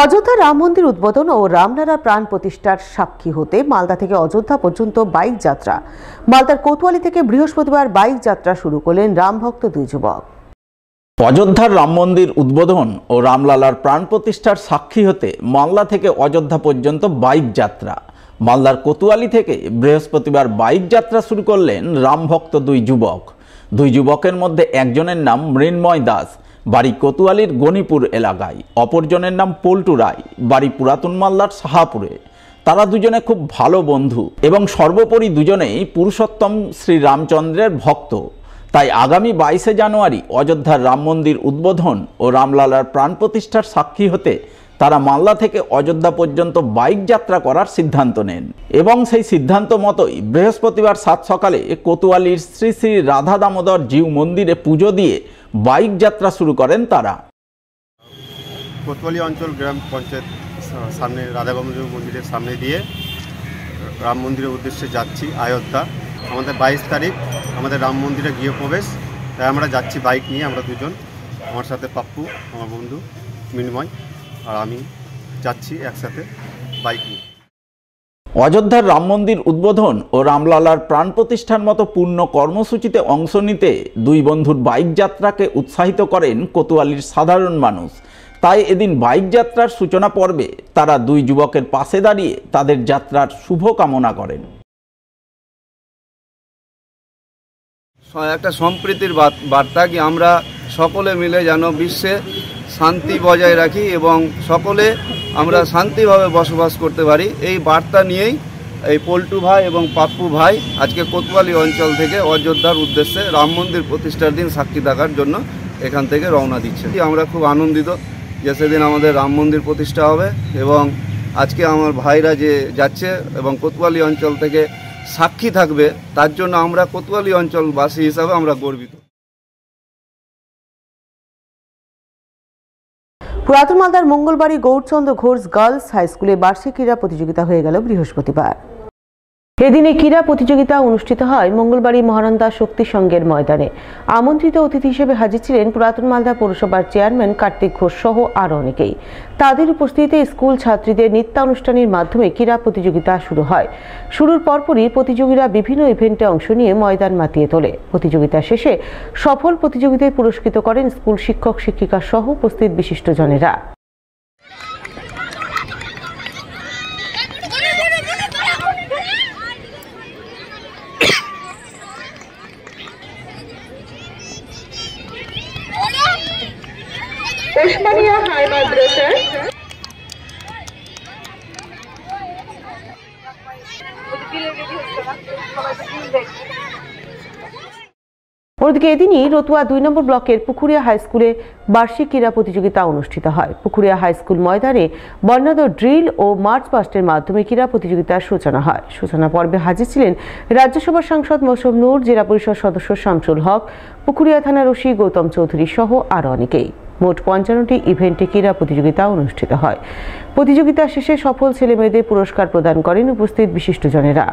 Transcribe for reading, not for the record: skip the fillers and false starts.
অযোধ্যা রাম মন্দির উদ্বোধন ও রামলালা প্রাণ প্রতিষ্ঠার সাক্ষী হতে মালদা থেকে অযোধ্যা পর্যন্ত বাইক যাত্রা। মালদার কোতোয়ালি থেকে বৃহস্পতিবার বাইক যাত্রা শুরু করলেন রামভক্ত দুই যুবক। অযোধ্যার রাম মন্দির উদ্বোধন ও রামলালার প্রাণ প্রতিষ্ঠার সাক্ষী হতে মালদা থেকে অযোধ্যা পর্যন্ত বাইক যাত্রা। মালদার কোতোয়ালি থেকে বৃহস্পতিবার বাইক যাত্রা শুরু করলেন রামভক্ত দুই যুবক। দুই যুবকের মধ্যে একজনের নাম মৃন্ময় দাস, বাড়ি কোতোয়ালির গণিপুর এলাকায়। অপরজনের নাম পল্টু রায়, বাড়ি পুরাতন মালদার সাহাপুরে। তারা দুজনে খুব ভালো বন্ধু এবং সর্বোপরি দুজনেই পুরুষোত্তম শ্রী রামচন্দ্রের ভক্ত। তাই আগামী 22শে জানুয়ারি অযোধ্যার রাম মন্দির উদ্বোধন ও রামলালার প্রাণ প্রতিষ্ঠার সাক্ষী হতে তারা মালদা থেকে অযোধ্যা পর্যন্ত বাইক যাত্রা করার সিদ্ধান্ত নেন এবং সেই সিদ্ধান্ত মতোই বৃহস্পতিবার সাত সকালে কোতোয়ালির শ্রী শ্রী রাধা দামোদর জিউ মন্দিরে পুজো দিয়ে বাইক যাত্রা শুরু করেন তারা। কোতোয়ালি অঞ্চল গ্রাম পঞ্চায়েত সামনে রাধা দামোদর মন্দিরের সামনে দিয়ে রাম মন্দিরের উদ্দেশ্যে যাচ্ছি অযোধ্যা। আমাদের 22 তারিখ আমাদের রাম মন্দিরে গৃহপ্রবেশ, তাই আমরা যাচ্ছি বাইক নিয়ে। আমরা দুজন, আমার সাথে পাপ্পু, আমার বন্ধু মৃন্ময় আর আমি যাচ্ছি একসাথে বাইক নিয়ে। অযোধ্যার রাম মন্দির উদ্বোধন ও রামলালার প্রাণ প্রতিষ্ঠার মতো পূর্ণ কর্মসূচিতে অংশ নিতে দুই বন্ধুর বাইক যাত্রাকে উৎসাহিত করেন কোতোয়ালির সাধারণ মানুষ। তাই এদিন বাইক যাত্রার সূচনা পর্বে তারা দুই যুবকের পাশে দাঁড়িয়ে তাদের যাত্রার শুভ কামনা করেন। একটা সম্প্রীতির বার্তা, কি আমরা সকলে মিলে যেন বিশ্বে শান্তি বজায় রাখি এবং সকলে আমরা শান্তিভাবে বসবাস করতে পারি, এই বার্তা নিয়েই এই পল্টু ভাই এবং পাপ্পু ভাই আজকে কোতোয়ালি অঞ্চল থেকে অযোধ্যার উদ্দেশ্যে রাম মন্দির প্রতিষ্ঠার দিন সাক্ষী থাকার জন্য এখান থেকে রওনা দিচ্ছে। আমরা খুব আনন্দিত যে সেদিন আমাদের রাম মন্দির প্রতিষ্ঠা হবে এবং আজকে আমার ভাইরা যে যাচ্ছে এবং কোতোয়ালি অঞ্চল থেকে সাক্ষী থাকবে, তার জন্য আমরা কোতোয়ালি অঞ্চলবাসী হিসাবে আমরা গর্বিত। পুরাতন মালদার মঙ্গলবাড়ি গৌরচন্দ্র ঘোষ গার্লস হাই স্কুলে বার্ষিক ক্রীড়া প্রতিযোগিতা হয়ে গেল বৃহস্পতিবার। এদিনে ক্রীড়া প্রতিযোগিতা অনুষ্ঠিত হয় মঙ্গলবাড়ি মহানন্দা শক্তি সংঘের ময়দানে। আমন্ত্রিত অতিথি হিসেবে হাজির ছিলেন পুরাতন মালদা পৌরসভার চেয়ারম্যান কার্তিক ঘোষ সহ আরও অনেকেই। তাদের উপস্থিতিতে স্কুল ছাত্রীদের নৃত্যানুষ্ঠানের মাধ্যমে ক্রীড়া প্রতিযোগিতা শুরু হয়। শুরুর পরপরই প্রতিযোগীরা বিভিন্ন ইভেন্টে অংশ নিয়ে ময়দান মাতিয়ে তোলে। প্রতিযোগিতা শেষে সফল প্রতিযোগিতায় পুরস্কৃত করেন স্কুল শিক্ষক শিক্ষিকা সহ উপস্থিত বিশিষ্টজনেরা। ওসমানিয়া হাই মাদ্রাসা অন্যদিকে এদিনই রতুয়া 2 নম্বর ব্লকের পুকুরিয়া হাই স্কুলে বার্ষিক ক্রীড়া প্রতিযোগিতা অনুষ্ঠিত হয়। পুকুরিয়া হাই স্কুল ময়দানে বর্ণাঢ্য ড্রিল ও মার্চ পাস্টের মাধ্যমে ক্রীড়া প্রতিযোগিতার সূচনা হয়। সূচনা পর্বে হাজির ছিলেন রাজ্যসভার সাংসদ মৌসুম নূর, জেলা পরিষদ সদস্য শামসুল হক, পুকুরিয়া থানার ওসি গৌতম চৌধুরী সহ আরও অনেকেই। মোট 55টি ইভেন্টে ক্রীড়া প্রতিযোগিতা অনুষ্ঠিত হয়। প্রতিযোগিতা শেষে সফল ছেলেমেয়েদের পুরস্কার প্রদান করেন উপস্থিত বিশিষ্টজনেরা।